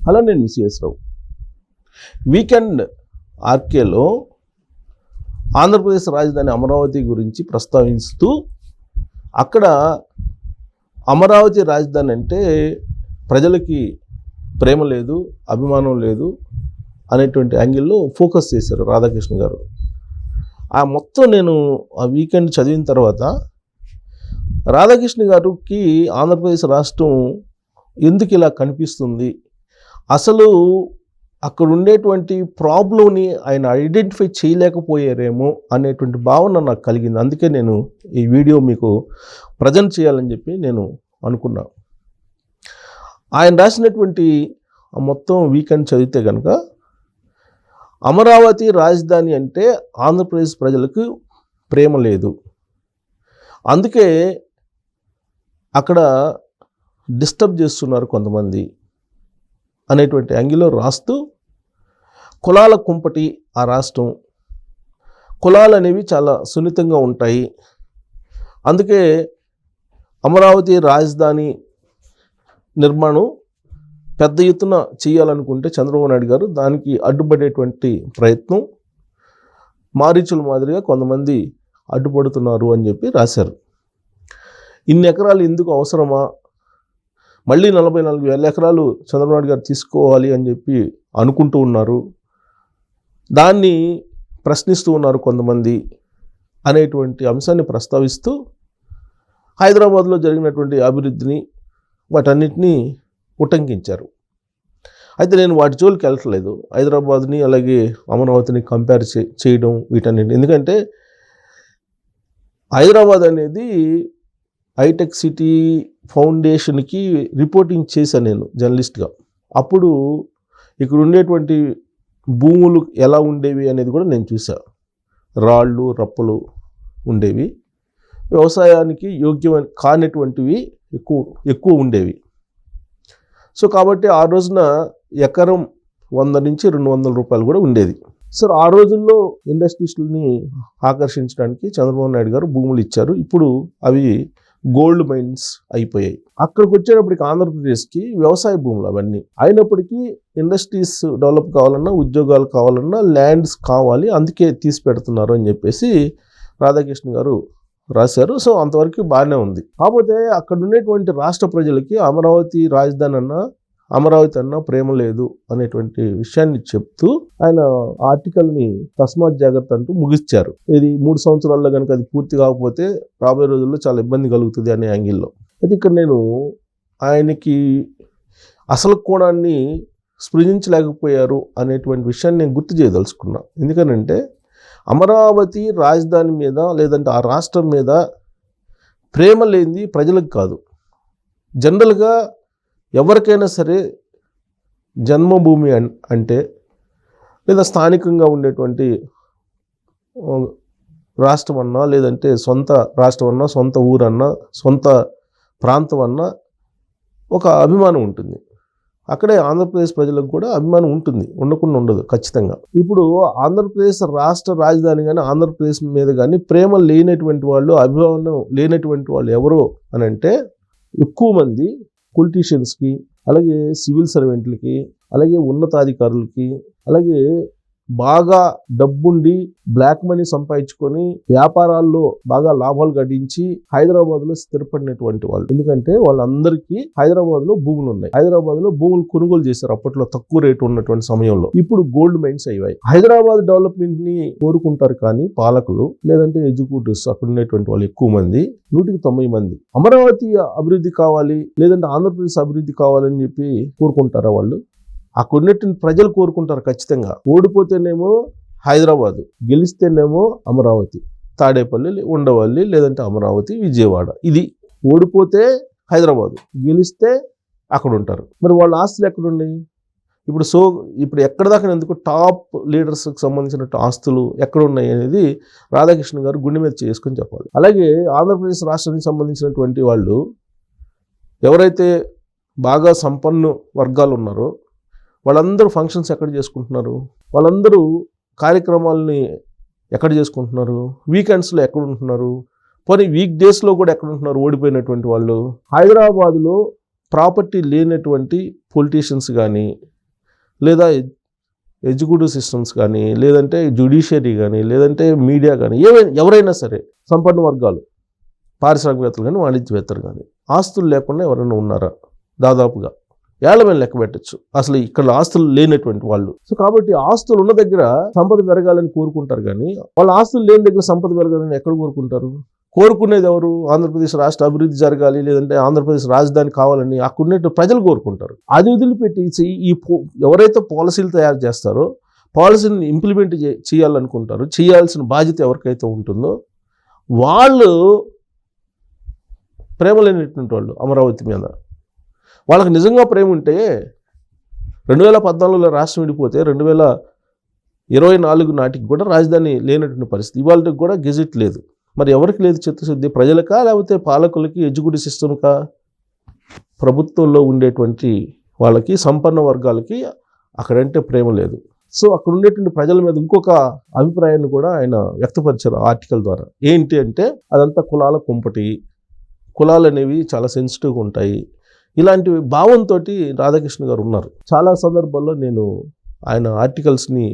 అలా నేను సిఎస్ రావు వీకెండ్ ఆర్కేలో ఆంధ్రప్రదేశ్ రాజధాని అమరావతి గురించి ప్రస్తావిస్తూ అక్కడ అమరావతి రాజధాని అంటే ప్రజలకి ప్రేమ లేదు, అభిమానం లేదు అనేటువంటి యాంగిల్లో ఫోకస్ చేశారు రాధాకృష్ణ గారు. ఆ మొత్తం నేను ఆ వీకెండ్ చదివిన తర్వాత రాధాకృష్ణ గారికి ఆంధ్రప్రదేశ్ రాష్ట్రం ఎందుకు ఇలా కనిపిస్తుంది, అసలు అక్కడ ఉండేటువంటి ప్రాబ్లంని ఆయన ఐడెంటిఫై చేయలేకపోయారేమో అనేటువంటి భావన నాకు కలిగింది. అందుకే నేను ఈ వీడియో మీకు ప్రజెంట్ చేయాలని చెప్పి నేను అనుకున్నా. ఆయన రాసినటువంటి మొత్తం వీకెండ్ చదివితే కనుక అమరావతి రాజధాని అంటే ఆంధ్రప్రదేశ్ ప్రజలకు ప్రేమ లేదు, అందుకే అక్కడ డిస్టర్బ్ చేస్తున్నారు కొంతమంది అనేటువంటి యాంగిల్లో రాస్తూ, కులాల కుంపటి ఆ రాష్ట్రం, కులాలు అనేవి చాలా సున్నితంగా ఉంటాయి, అందుకే అమరావతి రాజధాని నిర్మాణం పెద్ద ఎత్తున చేయాలనుకుంటే చంద్రబాబు నాయుడు గారు దానికి అడ్డుపడేటువంటి ప్రయత్నం మారీచుల మాదిరిగా కొంతమంది అడ్డుపడుతున్నారు అని చెప్పి రాశారు. ఇన్ని ఎకరాలు ఎందుకు అవసరమా, మళ్ళీ 44,000 ఎకరాలు చంద్రబాబు నాయుడు గారు తీసుకోవాలి అని చెప్పి అనుకుంటూ ఉన్నారు, దాన్ని ప్రశ్నిస్తూ ఉన్నారు కొంతమంది అనేటువంటి అంశాన్ని ప్రస్తావిస్తూ హైదరాబాద్లో జరిగినటువంటి అభివృద్ధిని వాటన్నిటినీ ఉటంకించారు. అయితే నేను వాటి జోలికి వెళ్ళట్లేదు, హైదరాబాద్ని అలాగే అమరావతిని కంపేర్ చేయడం వీటన్నిటిని. ఎందుకంటే హైదరాబాద్ అనేది హైటెక్ సిటీ ఫౌండేషన్కి రిపోర్టింగ్ చేశాను నేను జర్నలిస్ట్గా. అప్పుడు ఇక్కడ ఉండేటువంటి భూములు ఎలా ఉండేవి అనేది కూడా నేను చూసాను. రాళ్ళు రప్పలు ఉండేవి, వ్యవసాయానికి యోగ్యమైన కానటువంటివి ఎక్కువ ఉండేవి. సో కాబట్టి ఆ రోజున ఎకరం 100 నుంచి 200 రూపాయలు కూడా ఉండేది. సో ఆ రోజుల్లో ఇండస్ట్రీస్ని ఆకర్షించడానికి చంద్రబాబు నాయుడు గారు భూములు ఇచ్చారు. ఇప్పుడు అవి గోల్డ్ మైన్స్ అయిపోయాయి. అక్కడికి వచ్చేటప్పటికి ఆంధ్రప్రదేశ్కి వ్యవసాయ భూములు అవన్నీ అయినప్పటికీ ఇండస్ట్రీస్ డెవలప్ కావాలన్నా, ఉద్యోగాలు కావాలన్నా ల్యాండ్స్ కావాలి, అందుకే తీసి పెడుతున్నారు అని చెప్పేసి రాధాకృష్ణ గారు రాశారు. సో అంతవరకు బాగానే ఉంది. కాకపోతే అక్కడ ఉండేటువంటి రాష్ట్ర ప్రజలకి అమరావతి రాజధాని అమరావతి అన్న ప్రేమ లేదు అనేటువంటి విషయాన్ని చెప్తూ ఆయన ఆర్టికల్ని తస్మాత్ జాగ్రత్త అంటూ ముగిచ్చారు. ఇది 3 సంవత్సరాల్లో కనుక అది పూర్తి కాకపోతే రాబోయే రోజుల్లో చాలా ఇబ్బంది కలుగుతుంది అనే యాంగిల్లో. అయితే ఇక్కడ నేను ఆయనకి అసలు కోణాన్ని స్పృశించలేకపోయారు అనేటువంటి విషయాన్ని నేను గుర్తు చేయదలుచుకున్నా. ఎందుకనంటే అమరావతి రాజధాని మీద లేదంటే ఆ రాష్ట్రం మీద ప్రేమ లేనిది ప్రజలకు కాదు, జనరల్గా ఎవరికైనా సరే జన్మభూమి అంటే లేదా స్థానికంగా ఉండేటువంటి రాష్ట్రం అన్నా, లేదంటే సొంత రాష్ట్రం అన్నా, సొంత ఊరన్నా, సొంత ప్రాంతం అన్నా ఒక అభిమానం ఉంటుంది. అక్కడే ఆంధ్రప్రదేశ్ ప్రజలకు కూడా అభిమానం ఉంటుంది, ఉండకుండా ఉండదు ఖచ్చితంగా. ఇప్పుడు ఆంధ్రప్రదేశ్ రాష్ట్ర రాజధాని కానీ ఆంధ్రప్రదేశ్ మీద కానీ ప్రేమ లేనటువంటి వాళ్ళు, అభిమానం లేనటువంటి వాళ్ళు ఎవరో అని అంటే ఎక్కువ మంది పొలిటీషియన్స్కి, అలాగే సివిల్ సర్వెంట్లకి, అలాగే ఉన్నతాధికారులకి, అలాగే బాగా డబ్బుండి బ్లాక్ మనీ సంపాదించుకొని వ్యాపారాల్లో బాగా లాభాలు గడించి హైదరాబాద్లో స్థిరపడినటువంటి వాళ్ళు. ఎందుకంటే వాళ్ళందరికీ హైదరాబాద్లో భూములు ఉన్నాయి, హైదరాబాద్లో భూములు కొనుగోలు చేశారు అప్పట్లో తక్కువ రేటు ఉన్నటువంటి సమయంలో. ఇప్పుడు గోల్డ్ మైన్స్ అయ్యాయి. హైదరాబాద్ డెవలప్మెంట్ ని కోరుకుంటారు కానీ పాలకులు, లేదంటే ఎగ్జిక్యూటివ్స్, అక్కడ ఉండేటువంటి వాళ్ళు ఎక్కువ మంది, 190 మంది అమరావతి అభివృద్ధి కావాలి, లేదంటే ఆంధ్రప్రదేశ్ అభివృద్ధి కావాలని చెప్పి కోరుకుంటారా వాళ్ళు? ఆ కొన్నిటిని ప్రజలు కోరుకుంటారు ఖచ్చితంగా. ఓడిపోతేనేమో హైదరాబాదు, గెలిస్తేనేమో అమరావతి, తాడేపల్లి, ఉండవల్లి, లేదంటే అమరావతి, విజయవాడ. ఇది ఓడిపోతే హైదరాబాదు, గెలిస్తే అక్కడ ఉంటారు. మరి వాళ్ళ ఆస్తులు ఎక్కడున్నాయి? ఇప్పుడు ఎక్కడ దాకా ఎందుకు టాప్ లీడర్స్కి సంబంధించిన ఆస్తులు ఎక్కడ ఉన్నాయి అనేది రాధాకృష్ణ గారు గుండె మీద చేసుకొని చెప్పాలి. అలాగే ఆంధ్రప్రదేశ్ రాష్ట్రానికి సంబంధించినటువంటి వాళ్ళు ఎవరైతే బాగా సంపన్న వర్గాలు ఉన్నారో వాళ్ళందరూ ఫంక్షన్స్ ఎక్కడ చేసుకుంటున్నారు, వాళ్ళందరూ కార్యక్రమాలని ఎక్కడ చేసుకుంటున్నారు, వీకెండ్స్లో ఎక్కడ ఉంటున్నారు, పోనీ వీక్ డేస్లో కూడా ఎక్కడ ఉంటున్నారు ఓడిపోయినటువంటి వాళ్ళు? హైదరాబాదులో ప్రాపర్టీ లేనటువంటి పొలిటీషియన్స్ కానీ, లేదా ఎగ్జిక్యూటివ్ సిస్టమ్స్ కానీ, లేదంటే జ్యుడిషియరీ కానీ, లేదంటే మీడియా కానీ, ఎవరైనా సరే సంపన్న వర్గాలు, పారిశ్రామికవేత్తలు కానీ, వాణిజ్యవేత్తలు కానీ ఆస్తులు లేకుండా ఎవరైనా ఉన్నారా? దాదాపుగా ఏళ్ల మీద లెక్క పెట్టచ్చు అసలు ఇక్కడ ఆస్తులు లేనటువంటి వాళ్ళు. సో కాబట్టి ఆస్తులు ఉన్న దగ్గర సంపద పెరగాలని కోరుకుంటారు, కానీ వాళ్ళ ఆస్తులు లేని దగ్గర సంపద పెరగాలని ఎక్కడ కోరుకుంటారు? కోరుకునేది ఎవరు? ఆంధ్రప్రదేశ్ రాష్ట్ర అభివృద్ధి జరగాలి, లేదంటే ఆంధ్రప్రదేశ్ రాజధాని కావాలని అక్కడున్న ప్రజలు కోరుకుంటారు. అది వదిలిపెట్టి ఎవరైతే పాలసీలు తయారు చేస్తారో, పాలసీని ఇంప్లిమెంట్ చేయాలనుకుంటారో, చేయాల్సిన బాధ్యత ఎవరికైతే ఉంటుందో వాళ్ళు ప్రేమ లేనటువంటి వాళ్ళు అమరావతి మీద. వాళ్ళకి నిజంగా ప్రేమ ఉంటే 2014లో రాష్ట్రం విడిపోతే 2024 నాటికి కూడా రాజధాని లేనటువంటి పరిస్థితి. ఇవాళకి కూడా గెజెట్ లేదు. మరి ఎవరికి లేదు చిత్తశుద్ధి? ప్రజలకా, లేకపోతే పాలకులకి, ఎగ్జిక్యూటివ్ సిస్టమ్కా? ప్రభుత్వంలో ఉండేటువంటి వాళ్ళకి, సంపన్న వర్గాలకి అక్కడంటే ప్రేమ లేదు. సో అక్కడ ఉండేటువంటి ప్రజల మీద ఇంకొక అభిప్రాయాన్ని కూడా ఆయన వ్యక్తపరిచారు ఆర్టికల్ ద్వారా. ఏంటి అంటే అదంతా కులాల కుంపటి, కులాలు అనేవి చాలా సెన్సిటివ్గా ఉంటాయి, ఇలాంటి భావంతో రాధాకృష్ణ గారు ఉన్నారు. చాలా సందర్భాల్లో నేను ఆయన ఆర్టికల్స్ని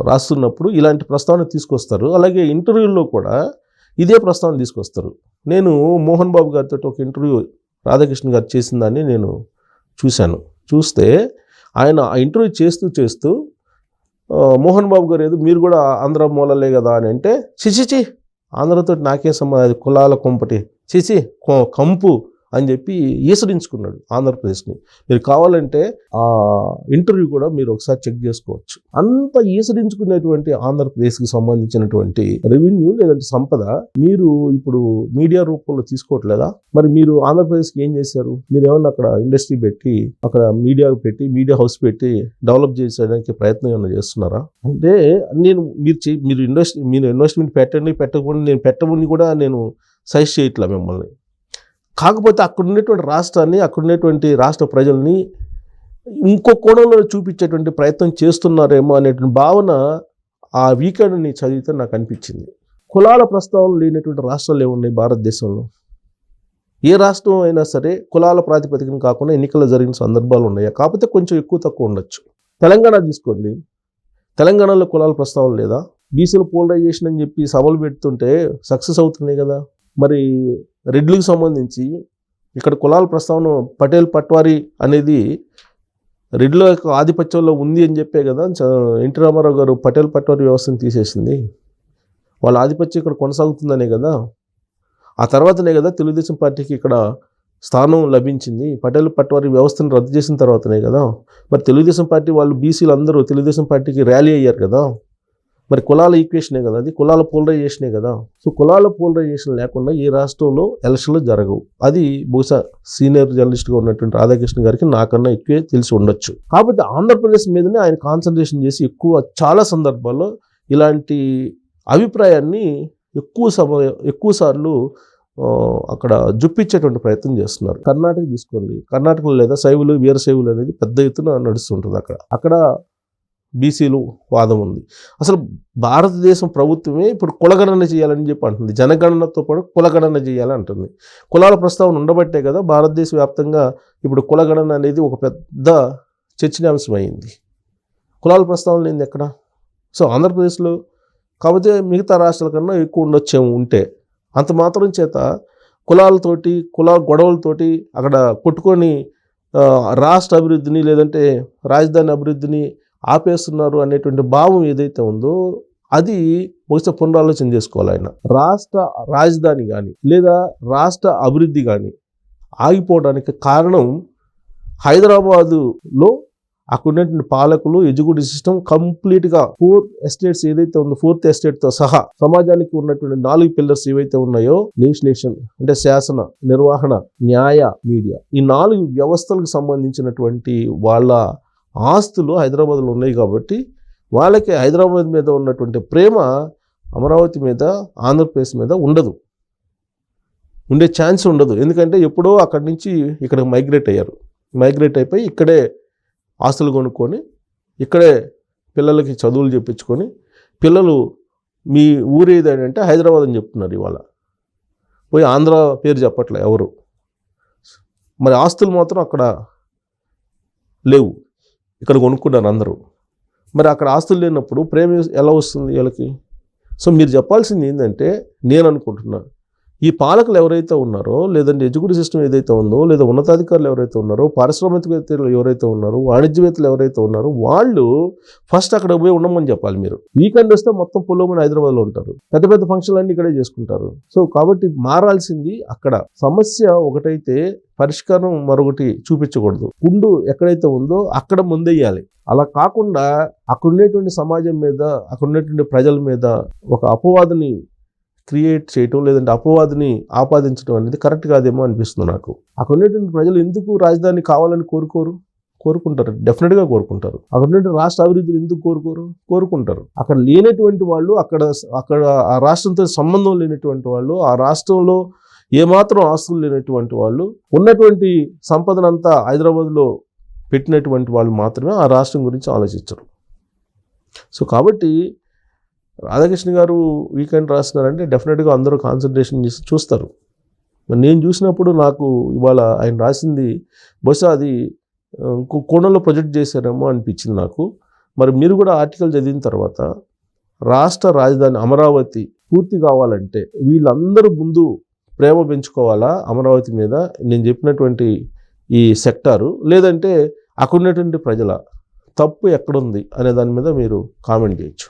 రాస్తున్నప్పుడు ఇలాంటి ప్రస్తావన తీసుకొస్తారు. అలాగే ఇంటర్వ్యూల్లో కూడా ఇదే ప్రస్తావన తీసుకొస్తారు. నేను మోహన్ బాబు గారితో ఒక ఇంటర్వ్యూ రాధాకృష్ణ గారు చేసిన దాన్ని నేను చూస్తే ఆయన ఆ ఇంటర్వ్యూ చేస్తూ మోహన్ బాబు గారు ఏదో మీరు కూడా ఆంధ్ర మూలలే కదా అని అంటే, చిచిచి ఆంధ్రతో నాకే అది కులాల కొంపటి, చిచి కంపు అని చెప్పి ఈసడించుకున్నాడు ఆంధ్రప్రదేశ్ని. మీరు కావాలంటే ఆ ఇంటర్వ్యూ కూడా మీరు ఒకసారి చెక్ చేసుకోవచ్చు. అంత ఈసడించుకునేటువంటి ఆంధ్రప్రదేశ్కి సంబంధించినటువంటి రెవెన్యూ లేదంటే సంపద మీరు ఇప్పుడు మీడియా రూపంలో తీసుకోవట్లేదా? మరి మీరు ఆంధ్రప్రదేశ్కి ఏం చేశారు? మీరు ఏమన్నా అక్కడ ఇండస్ట్రీ పెట్టి, అక్కడ మీడియా హౌస్ పెట్టి డెవలప్ చేసేయడానికి ప్రయత్నం ఏమైనా చేస్తున్నారా? అంటే మీరు ఇన్వెస్ట్మెంట్ పెట్టకపోతే నేను పెట్టమని కూడా నేను సజెస్ట్ చేయట్లా మిమ్మల్ని. కాకపోతే అక్కడ ఉండేటువంటి రాష్ట్రాన్ని, అక్కడ ఉండేటువంటి రాష్ట్ర ప్రజల్ని ఇంకో కోణంలో చూపించేటువంటి ప్రయత్నం చేస్తున్నారేమో అనేటువంటి భావన ఆ వీకెండ్ని చదివితే నాకు అనిపించింది. కులాల ప్రస్తావన లేనటువంటి రాష్ట్రాలు ఏమున్నాయి భారతదేశంలో? ఏ రాష్ట్రం అయినా సరే కులాల ప్రాతిపదికన కాకుండా ఎన్నికలు జరిగిన సందర్భాలు ఉన్నాయా? కాకపోతే కొంచెం ఎక్కువ తక్కువ ఉండొచ్చు. తెలంగాణ తీసుకోండి, తెలంగాణలో కులాల ప్రస్తావన లేదా? బీసీల పోలరైజేషన్ అని చెప్పి సభలు పెడుతుంటే సక్సెస్ అవుతున్నాయి కదా. మరి రెడ్లకు సంబంధించి ఇక్కడ కులాల ప్రస్తావన పటేల్ పట్వారీ అనేది రెడ్ల యొక్క ఆధిపత్యంలో ఉంది అని చెప్పే కదా ఎన్టీ రామారావు గారు పటేల్ పట్వారీ వ్యవస్థను తీసేసింది. వాళ్ళ ఆధిపత్యం ఇక్కడ కొనసాగుతుందనే కదా. ఆ తర్వాతనే కదా తెలుగుదేశం పార్టీకి ఇక్కడ స్థానం లభించింది. పటేల్ పట్వారీ వ్యవస్థను రద్దు చేసిన తర్వాతనే కదా. మరి తెలుగుదేశం పార్టీ వాళ్ళు బీసీలు అందరూ తెలుగుదేశం పార్టీకి ర్యాలీ అయ్యారు కదా. మరి కులాల ఈక్వేషనే కదా అది, కులాల పోలరైజేషనే కదా. సో కులాల పోలరైజేషన్ లేకుండా ఈ రాష్ట్రంలో ఎలక్షన్లు జరగవు. అది బహుశా సీనియర్ జర్నలిస్ట్గా ఉన్నటువంటి రాధాకృష్ణ గారికి నాకన్నా ఎక్కువే తెలిసి ఉండొచ్చు. కాకపోతే ఆంధ్రప్రదేశ్ మీదనే ఆయన కాన్సన్ట్రేషన్ చేసి చాలా సందర్భాల్లో ఇలాంటి అభిప్రాయాన్ని ఎక్కువ సార్లు అక్కడ జుప్పించేటువంటి ప్రయత్నం చేస్తున్నారు. కర్ణాటక తీసుకోండి, కర్ణాటకలో లేదా శైవులు, వీరశైవులు అనేది పెద్ద ఎత్తున నడుస్తుంటుంది. అక్కడ బీసీలు వాదం ఉంది. అసలు భారతదేశం ప్రభుత్వమే ఇప్పుడు కులగణన చేయాలని చెప్పి అంటుంది. జనగణనతో పాటు కులగణన చేయాలని అంటుంది. కులాల ప్రస్తావన ఉండబట్టే కదా భారతదేశ వ్యాప్తంగా ఇప్పుడు కులగణన అనేది ఒక పెద్ద చర్చనీయాంశం అయింది. కులాల ప్రస్తావన లేనిది ఎక్కడ? సో ఆంధ్రప్రదేశ్లో కాకపోతే మిగతా రాష్ట్రాల కన్నా ఎక్కువ ఉండొచ్చేమో ఉంటే. అంత మాత్రం చేత కుల గొడవలతోటి అక్కడ కొట్టుకొని రాష్ట్ర అభివృద్ధిని లేదంటే రాజధాని అభివృద్ధిని ఆపేస్తున్నారు అనేటువంటి భావం ఏదైతే ఉందో అది బహుశా పునరాలోచన చేసుకోవాలి ఆయన. రాష్ట్ర రాజధాని కానీ లేదా రాష్ట్ర అభివృద్ధి కానీ ఆగిపోవడానికి కారణం హైదరాబాదులో అక్కడ ఉన్నటువంటి పాలకులు, ఎగ్జిక్యూటివ్ సిస్టమ్ కంప్లీట్గా 4 ఎస్టేట్స్ ఏదైతే ఉందో 4th ఎస్టేట్తో సహా సమాజానికి ఉన్నటువంటి 4 పిల్లర్స్ ఏవైతే ఉన్నాయో, లెజిస్లేషన్ అంటే శాసన, నిర్వహణ, న్యాయ, మీడియా, ఈ 4 వ్యవస్థలకు సంబంధించినటువంటి వాళ్ళ ఆస్తులు హైదరాబాద్లో ఉన్నాయి. కాబట్టి వాళ్ళకి హైదరాబాద్ మీద ఉన్నటువంటి ప్రేమ అమరావతి మీద, ఆంధ్రప్రదేశ్ మీద ఉండే ఛాన్స్ ఉండదు. ఎందుకంటే ఎప్పుడో అక్కడి నుంచి ఇక్కడ మైగ్రేట్ అయిపోయి ఇక్కడే ఆస్తులు కొనుక్కొని ఇక్కడే పిల్లలకి చదువులు చెప్పించుకొని, పిల్లలు మీ ఊరు ఏదంటే హైదరాబాద్ అని చెప్తున్నారు. ఇవాళ పోయి ఆంధ్ర పేరు చెప్పట్లే ఎవరు. మరి ఆస్తులు మాత్రం అక్కడ లేవు. ఇక్కడ కొనుక్కున్నారు అందరూ. మరి అక్కడ ఆస్తులు లేనప్పుడు ప్రేమ ఎలా వస్తుంది వీళ్ళకి? సో మీరు చెప్పాల్సింది ఏంటంటే, నేను అనుకుంటున్నాను, ఈ పాలకులు ఎవరైతే ఉన్నారో, లేదంటే ఎడ్యుకేషన్ సిస్టమ్ ఏదైతే ఉందో, లేదా ఉన్నతాధికారులు ఎవరైతే ఉన్నారో, పారిశ్రామికవేత్తలు ఎవరైతే ఉన్నారో, వాణిజ్యవేత్తలు ఎవరైతే ఉన్నారో, వాళ్ళు ఫస్ట్ అక్కడ పోయి ఉండమని చెప్పాలి. మీరు వీకెండ్ వస్తే మొత్తం పొలమని హైదరాబాద్లో ఉంటారు, పెద్ద పెద్ద ఫంక్షన్లు అన్నీ ఇక్కడే చేసుకుంటారు. సో కాబట్టి మారాల్సింది అక్కడ. సమస్య ఒకటైతే పరిష్కారం మరొకటి చూపించకూడదు. పుండు ఎక్కడైతే ఉందో అక్కడ ముందెయ్యాలి. అలా కాకుండా అక్కడ ఉండేటువంటి సమాజం మీద, అక్కడ ఉండేటువంటి ప్రజల మీద ఒక అపవాదుని క్రియేట్ చేయటం, లేదంటే అపవాదిని ఆపాదించడం అనేది కరెక్ట్ కాదేమో అనిపిస్తుంది నాకు. అక్కడ ఉన్నటువంటి ప్రజలు ఎందుకు రాజధాని కావాలని కోరుకుంటారు, డెఫినెట్గా కోరుకుంటారు. అక్కడ ఉన్నటువంటి రాష్ట్ర అభివృద్ధిని ఎందుకు కోరుకుంటారు. అక్కడ లేనటువంటి వాళ్ళు, అక్కడ ఆ రాష్ట్రంతో సంబంధం లేనటువంటి వాళ్ళు, ఆ రాష్ట్రంలో ఏమాత్రం ఆస్తులు లేనటువంటి వాళ్ళు, ఉన్నటువంటి సంపదనంతా హైదరాబాద్లో పెట్టినటువంటి వాళ్ళు మాత్రమే ఆ రాష్ట్రం గురించి ఆలోచించరు. సో కాబట్టి రాధాకృష్ణ గారు వీకెండ్ రాస్తున్నారంటే డెఫినెట్గా అందరూ కాన్సన్ట్రేషన్ చేసి చూస్తారు. మరి నేను చూసినప్పుడు నాకు ఇవాళ ఆయన రాసింది బహుశా అది కోణంలో ప్రొజెక్ట్ చేశారేమో అనిపించింది నాకు. మరి మీరు కూడా ఆర్టికల్ చదివిన తర్వాత రాష్ట్ర రాజధాని అమరావతి పూర్తి కావాలంటే వీళ్ళందరూ ముందు ప్రేమ పెంచుకోవాలా అమరావతి మీద, నేను చెప్పినటువంటి ఈ సెక్టారు, లేదంటే అక్కడ ఉన్నటువంటి ప్రజల తప్పు ఎక్కడుంది అనే దాని మీద మీరు కామెంట్ చేయొచ్చు.